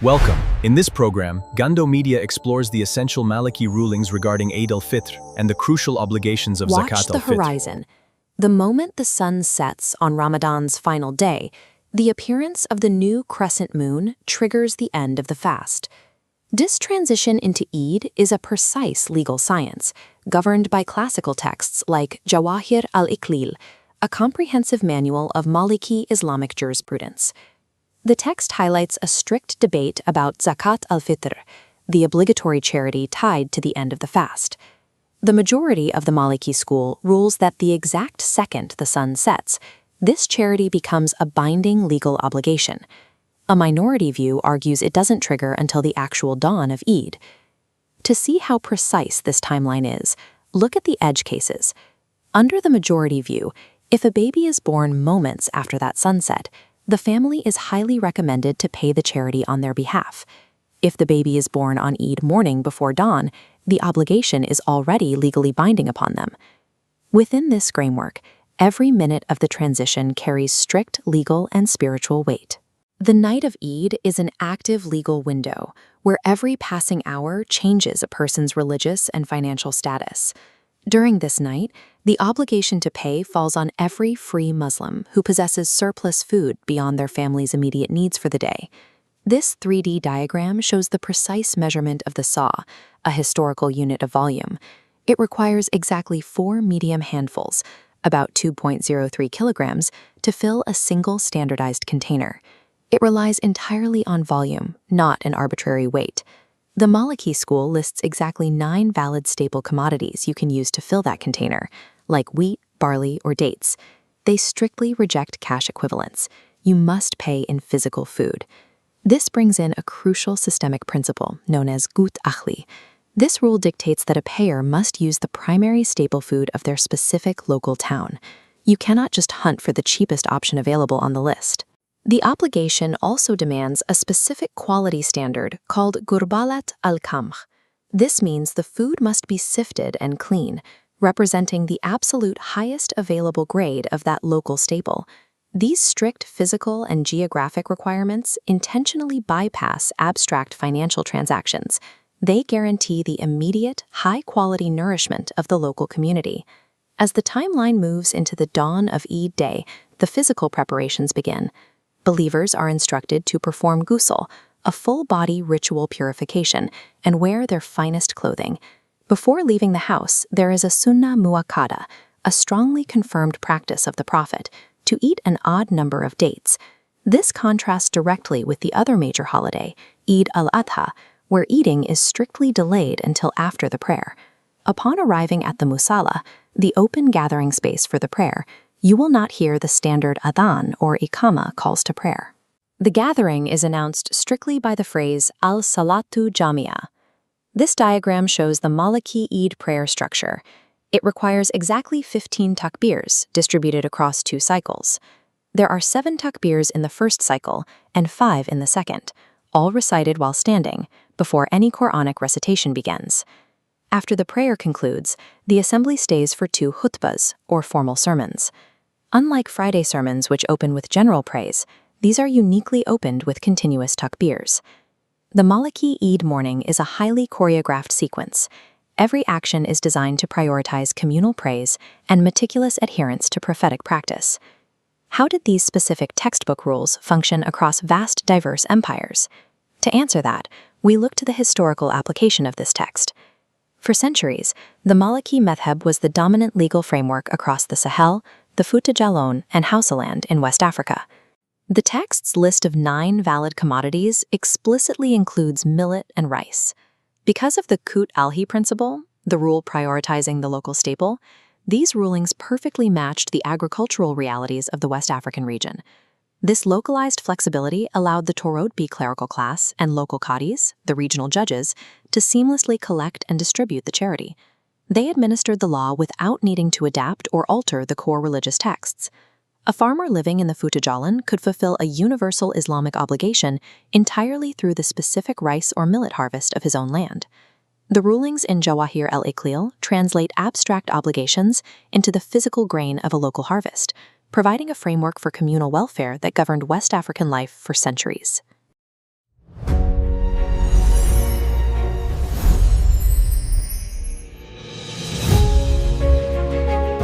Welcome. In this program, Gando Media explores the essential Maliki rulings regarding Eid al-Fitr and the crucial obligations of Watch Zakāt the al-Fitr. horizon. The moment the sun sets on Ramadan's final day, the appearance of the new crescent moon triggers the end of the fast. This transition into Eid is a precise legal science, governed by classical texts like Jawahir al-Iqlil, a comprehensive manual of Maliki Islamic jurisprudence. The text highlights a strict debate about Zakāt al-Fitr, the obligatory charity tied to the end of the fast. The majority of the Maliki School rules that the exact second the sun sets, this charity becomes a binding legal obligation. A minority view argues it doesn't trigger until the actual dawn of Eid. To see how precise this timeline is, look at the edge cases. Under the majority view, if a baby is born moments after that sunset, the family is highly recommended to pay the charity on their behalf. If the baby is born on Eid morning before dawn, the obligation is already legally binding upon them. Within this framework, every minute of the transition carries strict legal and spiritual weight. The night of Eid is an active legal window where every passing hour changes a person's religious and financial status. During this night, the obligation to pay falls on every free Muslim who possesses surplus food beyond their family's immediate needs for the day. This 3D diagram shows the precise measurement of the saw, a historical unit of volume. It requires exactly 4 medium handfuls, about 2.03 kilograms, to fill a single standardized container. It relies entirely on volume, not an arbitrary weight. The Maliki School lists exactly 9 valid staple commodities you can use to fill that container, like wheat, barley, or dates. They strictly reject cash equivalents. You must pay in physical food. This brings in a crucial systemic principle known as gut akhli. This rule dictates that a payer must use the primary staple food of their specific local town. You cannot just hunt for the cheapest option available on the list. The obligation also demands a specific quality standard called gurbalat al-kamh. This means the food must be sifted and clean, representing the absolute highest available grade of that local staple. These strict physical and geographic requirements intentionally bypass abstract financial transactions. They guarantee the immediate, high-quality nourishment of the local community. As the timeline moves into the dawn of Eid day, the physical preparations begin. Believers are instructed to perform ghusl, a full-body ritual purification, and wear their finest clothing. Before leaving the house, there is a sunnah muakkada, a strongly confirmed practice of the Prophet, to eat an odd number of dates. This contrasts directly with the other major holiday, Eid al-Adha, where eating is strictly delayed until after the prayer. Upon arriving at the musalla, the open gathering space for the prayer, you will not hear the standard adhan or iqama calls to prayer. The gathering is announced strictly by the phrase al-salatu jamia. This diagram shows the Maliki Eid prayer structure. It requires exactly 15 takbīrs distributed across 2 cycles. There are 7 takbīrs in the first cycle and 5 in the second, all recited while standing, before any Quranic recitation begins. After the prayer concludes, the assembly stays for 2 khutbahs, or formal sermons. Unlike Friday sermons, which open with general praise, these are uniquely opened with continuous takbīrs. The Maliki Eid morning is a highly choreographed sequence. Every action is designed to prioritize communal praise and meticulous adherence to prophetic practice. How did these specific textbook rules function across vast, diverse empires? To answer that, we look to the historical application of this text. For centuries, the Maliki madhab was the dominant legal framework across the Sahel, the Fouta Djallon, and Hausaland in West Africa. The text's list of 9 valid commodities explicitly includes millet and rice. Because of the Qut al-Hi principle, the rule prioritizing the local staple, these rulings perfectly matched the agricultural realities of the West African region. This localized flexibility allowed the Torotbi clerical class and local qadis, the regional judges, to seamlessly collect and distribute the charity. They administered the law without needing to adapt or alter the core religious texts. A farmer living in the Fouta Djallon could fulfill a universal Islamic obligation entirely through the specific rice or millet harvest of his own land. The rulings in Jawahir al-Iqlil translate abstract obligations into the physical grain of a local harvest, providing a framework for communal welfare that governed West African life for centuries.